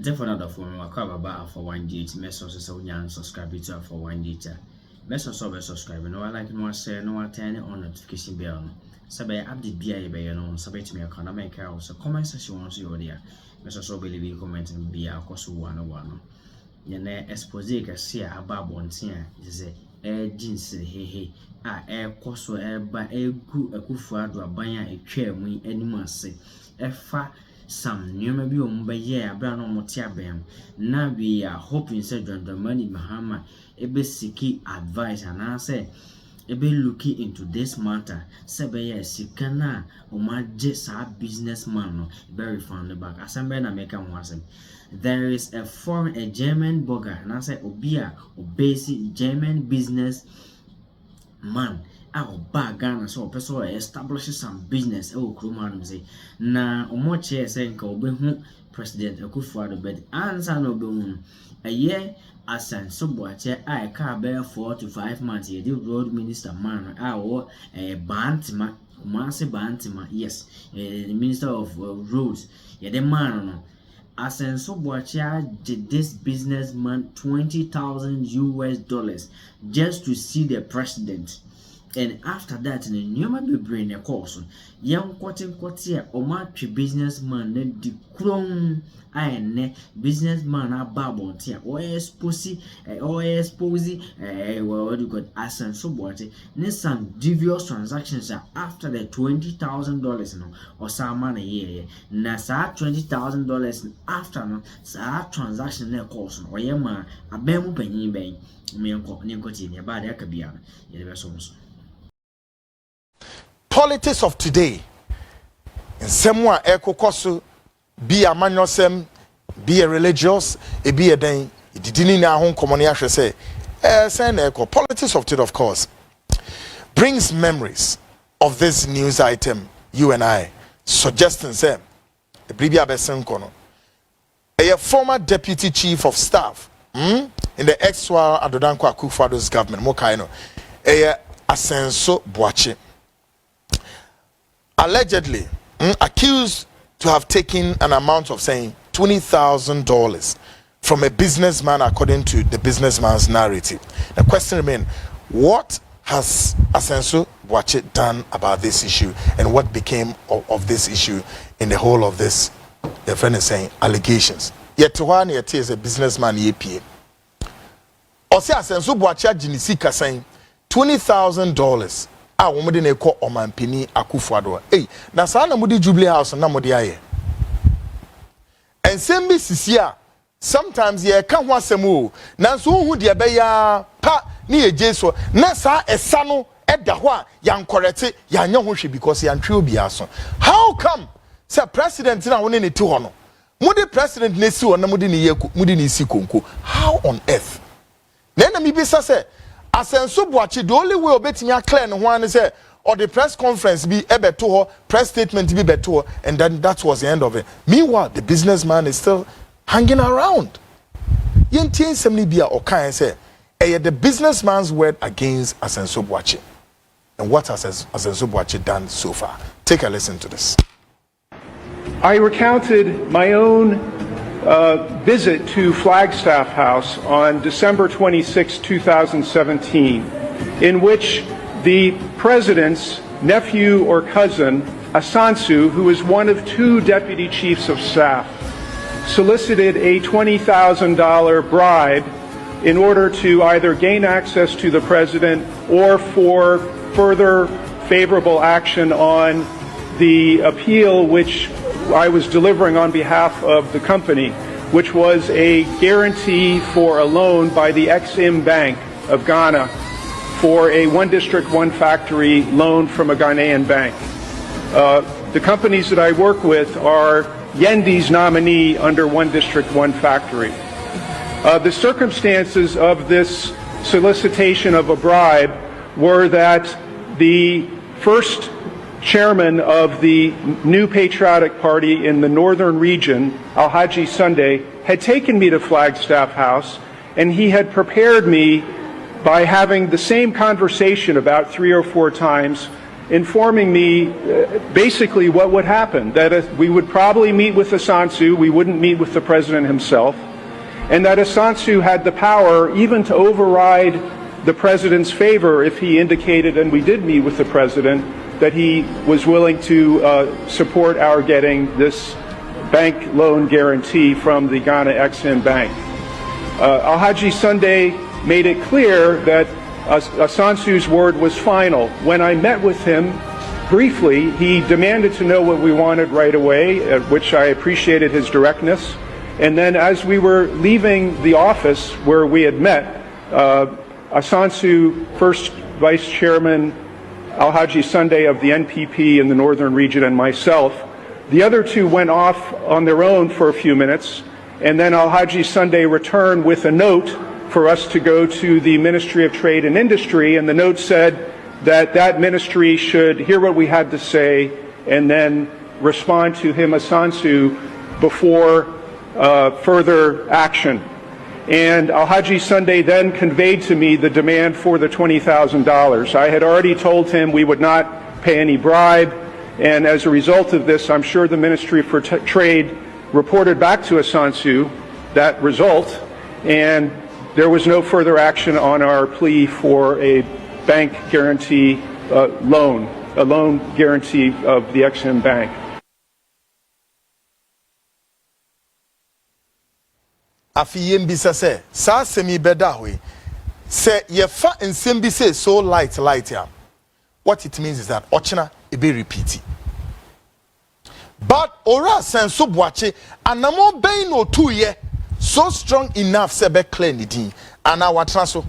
Therefore, not of one, Alpha OneTV, message so young subscribe to Alpha OneTV. Message so subscribe. No, I like no say no turn on notification bell. Sabe update BI by your own, submit me a comment house, so comment section once you order. Message so believe comment and be a course 101. Yene expose ka see aba bonten is jeans hehe koso eba egu akufu ado aban a etwa mu anim ase efa sam nyoma bi ombaye abra no mote abem na we are hoping say John Dramani Mahama ebe siki advice and say ebe looking into this matter sebe sika na omaje sa businessman no be refund back asembe na make am wasem. There is a German blogger, and I say Obia or basic German business man. Our Ghana so person establishes some business. Akroma say na omoche say nka obehu President Akufo-Addo but answer no be a year Asenso boache I ka be 4 to 5 months. Ye the road minister man our Bantima Kumasi Bantima yes the minister of roads. Ye the man no. Asenso boache did this businessman $20,000 just to see the president. And after that, in the Newman be brain a course, young quarter or businessman, the crown, I businessman, a babble, or esposi, or esposi, what you got Asenso boache, need some devious transactions after the $20,000 or some money here. Nasa $20,000 after no, sa transaction ne course, or yama, a bemu penny bay, me uncle, Nicotine, about the Kabian, Politics of today in someone ekokoso be a manual be a religious be a day it didn't know home common say politics of today of course brings memories of this news item you and I suggesting say the Bribe a former deputy chief of staff in the ex-war Adodanko Akufo-Addo's government Mokaino Asenso boache allegedly accused to have taken an amount of saying $20,000 from a businessman according to the businessman's narrative. The question remains, what has Asenso boache done about this issue and what became of this issue in the whole of this, the friend is saying, allegations. Yet one yet is a businessman EPA. Ose Asenso boache jinisika saying $20,000 woman didn't call Omampini Akufo-Addo. Hey, na sana mudi Jubilee House na mudi aye. And same sisia sometimes ye can want some more. Na so hu de be ya pa ni ejeso na sa esano eda ho a yan correct ya nya ho hwe because yan twe obi aso. How come say president na woni ne ti ho no? Mudi president na si ho na mudi ne yeku mudi ne si konko. How on earth? Na mi bi say Asenso boache the only way obetimi clear no one say or the press conference be ebeto ho press statement be beto and then that was the end of it. Meanwhile the businessman is still hanging around. Yentin semni bia okan say the businessman's word against Asenso boache. And what has Asenso boache done so far? Take a listen to this. I recounted my own visit to Flagstaff House on December 26, 2017, in which the president's nephew or cousin, Asenso, who is one of 2 deputy chiefs of staff, solicited a $20,000 bribe in order to either gain access to the president or for further favorable action on the appeal which I was delivering on behalf of the company, which was a guarantee for a loan by the Exim Bank of Ghana for a one district, one factory loan from a Ghanaian bank. The companies that I work with are Yendi's nominee under one district, one factory. The circumstances of this solicitation of a bribe were that the first chairman of the New Patriotic Party in the northern region, Alhaji Sunday, had taken me to Flagstaff House, and he had prepared me by having the same conversation about 3 or 4 times informing me basically what would happen, that we would probably meet with Asenso, we wouldn't meet with the president himself, and that Asenso had the power even to override the president's favor if he indicated, and we did meet with the president, that he was willing to support our getting this bank loan guarantee from the Ghana Exim Bank. Alhaji Sunday made it clear that Asenso's word was final. When I met with him briefly, he demanded to know what we wanted right away, at which I appreciated his directness. And then as we were leaving the office where we had met, Asenso First Vice Chairman Alhaji Sunday of the NPP in the Northern Region and myself, the other two went off on their own for a few minutes, and then Alhaji Sunday returned with a note for us to go to the Ministry of Trade and Industry, and the note said that that ministry should hear what we had to say and then respond to him, Asenso, before further action. And Alhaji Sunday then conveyed to me the demand for the $20,000. I had already told him we would not pay any bribe, and as a result of this, I'm sure the Ministry for Trade reported back to Asenso that result, and there was no further action on our plea for a bank guarantee loan, a loan guarantee of the Exim Bank. Afi yembisa se sa semi beda hoy se ye fa nsem bi say so light ya. What it means is that ochina e be repeat. But ora senso boache anamo ben no 2 year so strong enough se be clear ni din ana watran so.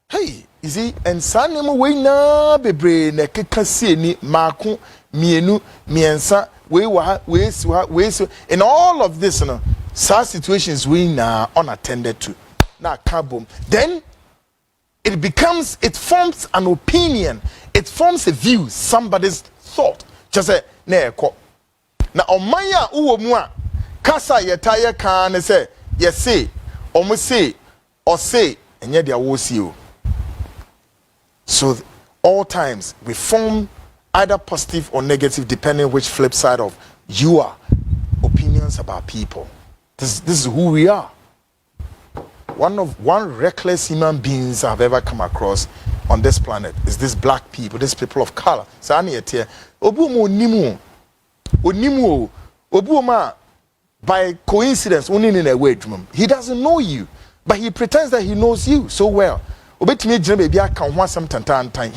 Hey, is he and sanemo we na bebre na keka sie ni maako mienu miensa we in all of this, you know, sad situations we are unattended to. Now, kabum. Then it forms an opinion, it forms a view, somebody's thought. Just say, neko. Now, omaya uomwa kasa yetaya kan say, yes say, say, or say, and yet they will see you. So all times we form either positive or negative, depending which flip side of your opinions about people. This is who we are. One reckless human beings I've ever come across on this planet is this black people, these people of color. By coincidence, he doesn't know you, but he pretends that he knows you so well. He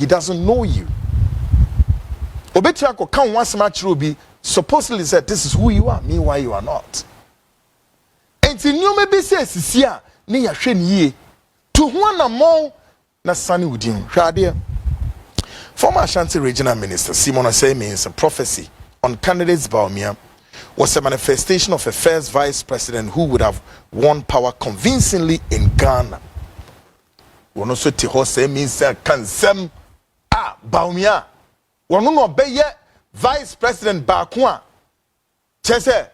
doesn't know you. Obetiako can once much ruby supposedly said this is who you are, meanwhile you are not. And in you maybe says Sisia, near Shen ye to one among na sunny within Shadia. Former Ashanti Regional Minister Simon Asay means a prophecy on candidates Baumia was a manifestation of a first vice president who would have won power convincingly in Ghana. One also Tihose means Kansem Baumia. No be vice president Bakwa. Chese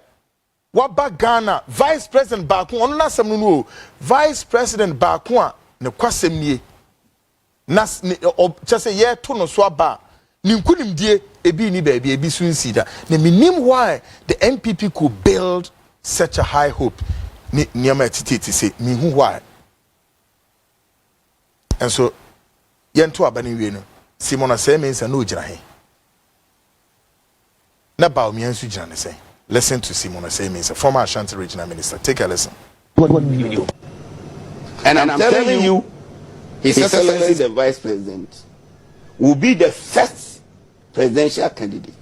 waba Ghana vice president Bakwa. Ono na sem no vice president Bakwa ne kwasem nie. Nas chese ye to no so aba. Ni nkunim die ebi ni baby ebi so nsida. Na minim why the NPP could build such a high hope. Ni niama tititi say mi hu why. And so yento abani wie no Simon Asay means no gyina he. Listen to Simon Asay means a former Ashanti Regional Minister. Take a listen. And I'm telling you, His Excellency the Vice President will be the first presidential candidate,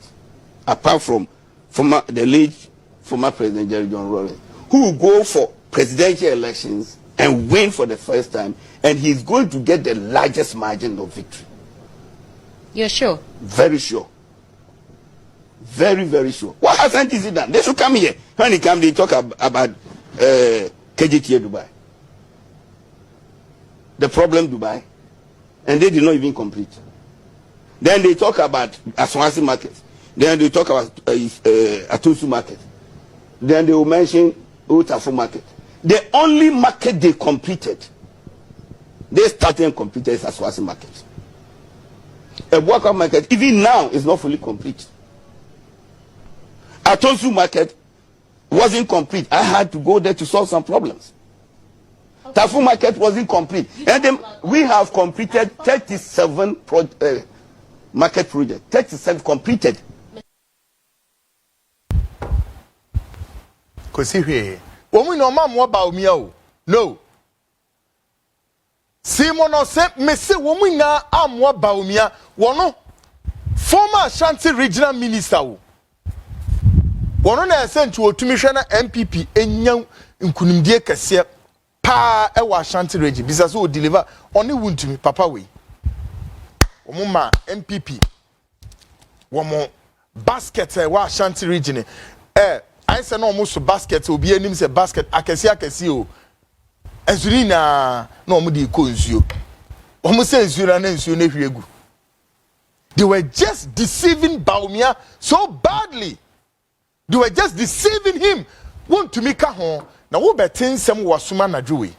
apart from the late former President Jerry John Rawlings, who will go for presidential elections and win for the first time, and he's going to get the largest margin of victory. You're sure? Very sure. Very, very sure. What hasn't he done? They should come here. When he come, they talk about KGTA Dubai. The problem Dubai. And they did not even complete. Then they talk about Aswansi market. Then they talk about Atusu market. Then they will mention Utafu market. The only market they completed, they started and completed is Aswansi market. Ebuaka market, even now, is not fully complete. Atonsu market wasn't complete. I had to go there to solve some problems. Okay. Tafu market wasn't complete. And then we have completed 37 market projects. 37 completed. Kesi here. Woman no man more about me. No. Simon say me say woman na am more about me. Wono former Ashanti regional minister. Wono na sent to otumisha na NPP enya nkunimdie kese pa e wa Ashanti region. Bisa so deliver oni wuntumi papa we. Omuma NPP. Womo basket e wa Ashanti region. I say no almost basket obi enim say basket akesi o enzuri na no mo di ko nsuo omo say nsuo na nsuo na hwiegu. They were just deceiving Baumia so badly. They were just deceiving him. Want to make a home now we betin sem wasuma na dwuwe.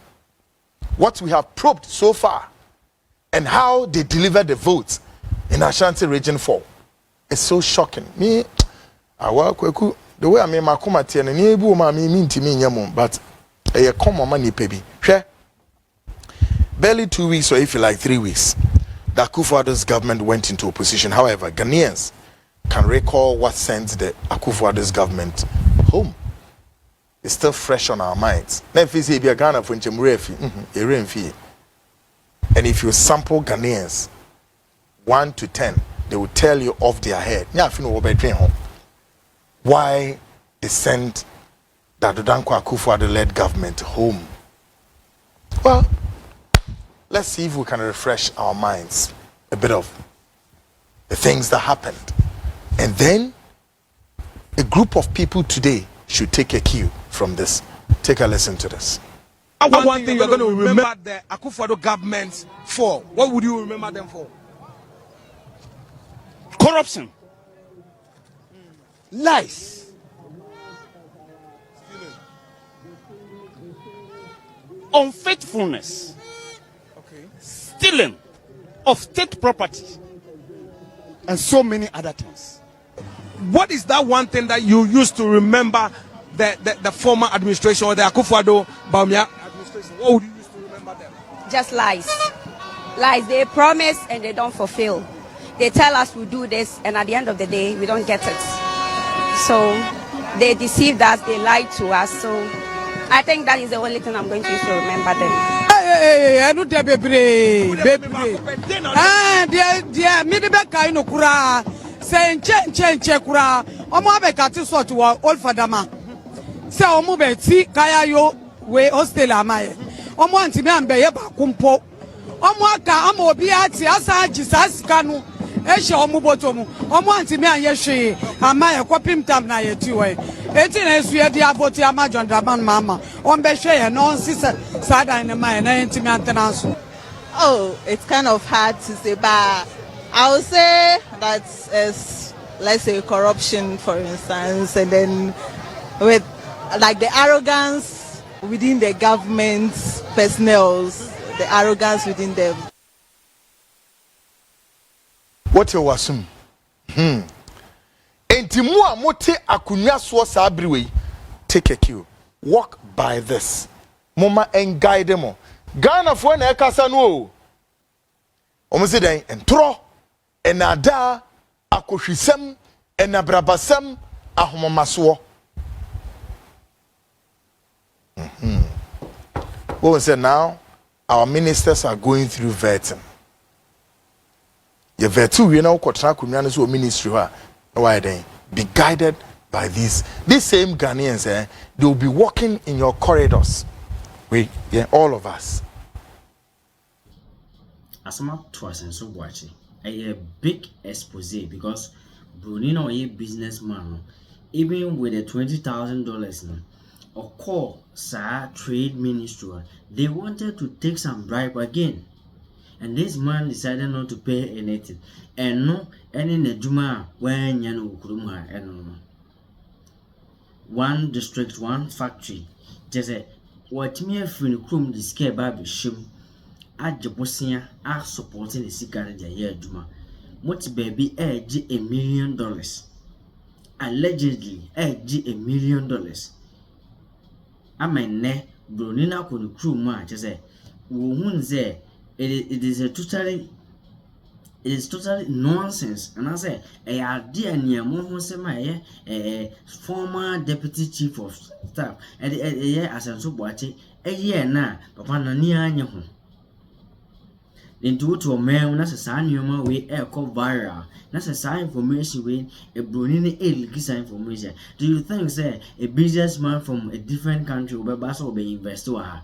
What we have probed so far and how they delivered the votes in Ashanti region 4 is so shocking. Me awa kweku the way I mean makoma tie na ebu ma me ntimi nyam but e come ma ni pebi hwe barely 2 weeks or if you like 3 weeks the Akufo-Addo's government went into opposition. However, Ghanaians can recall what sent the Akufo-Addo's government home. It's still fresh on our minds. And if you sample Ghanaians 1 to 10, they will tell you off their head why they sent the Adodankwa Akufo-Addo led government home. Well, let's see if we can refresh our minds a bit of the things that happened. And then a group of people today should take a cue from this. Take a listen to this. One thing you're going to remember the Akufo-Addo government for. What would you remember them for? Corruption. Lies. Unfaithfulness. Okay. Stealing of state property. And so many other things. What is that one thing that you used to remember the former administration or the Akufo-Addo Bawumia administration? What would you use to remember them? Just lies. Lies. They promise and they don't fulfill. They tell us we do this and at the end of the day we don't get it. So they deceived us, they lied to us. So I think that is the only thing I'm going to use to remember them. I know the dear Midibeka in Okura saying che kura omo abekati sort wa old fadama say omo be ti kaya yo we hostel amaye omo antimi ambe ye ba kumpo omo aka ama obi ati asa agisa sika no ehye omo botomu omo antimi anye hwe amaye kopim tam na ye ti we eti na esu ye di aboti ama John Draman mama on be hwe ye no sisa sada na mai na antimi antena so. Oh, it's kind of hard to say, but I would say that's let's say corruption, for instance, and then with like the arrogance within the government personnel, the arrogance within them. What you assume? Enti mu a mote akunya so sabriwe take a cue. Walk by this. Mama and guide them. Ghana for na ekasa no. Omo se den entro enada akohwisem enabrabasem ahomomaso. What we say now, our ministers are going through vetting. Your vetu we now kotra kunwa so ministry ha. Why then? Be guided by these same Ghanaians they will be walking in your corridors. All of us. Asama to Asenso Boachi, a big expose because Brunino a businessman, even with the $20,000 or call Sir Trade Ministry, they wanted to take some bribe again. And this man decided not to pay anything. And no any Nejuma when Yanu Kuruma and one district, one factory. Just a what me a free room this care baby shim at Jabosia are supporting the secret Juma. What baby $1 million. Allegedly $1 million. Amene Bronina could crew much as a woman say it is totally nonsense. And I say a idea near Mohosema, a former deputy chief of staff, and a year as a subwatch, a year now, Papa Nania. Then to a man, that's a sign you my way air called viral. That's a sign information way a Brunini sign information. Do you think, say, a businessman from a different country will be investor?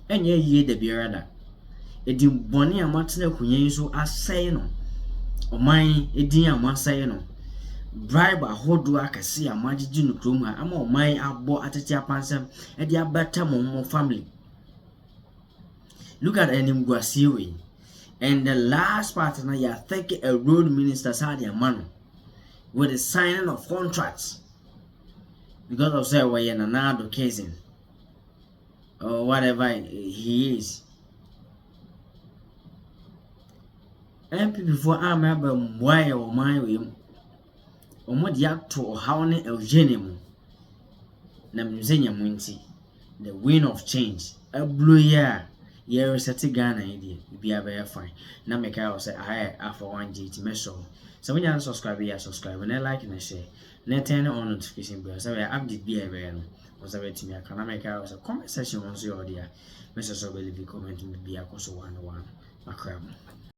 And ye the beer a dim bonny and Martina Cunyaso as saying, or mine a dear Masayano. Bribe a whole do I can see a magic Junukuma. I'm all mine I bought at a Japansam and the better more family. Look at any Guasiwe. And the last partner, you think a road minister had a man with the signing of contracts because of say why in another Kesi or whatever he is. NPP before I remember why or my way or what yak to or how ne Eugenium Namuzenia Munti, the wind of change, a blue year. Yeah, is a Ghana idea. Be a very fine. Now, make I say, I Alpha OneTV measure. So, when you subscribe, you subscribe. When I like and I share, then turn on notification bell. So, I update be a very was a to me. I can make out a comment section on your idea. Message of the comment be a course 101. Akroma.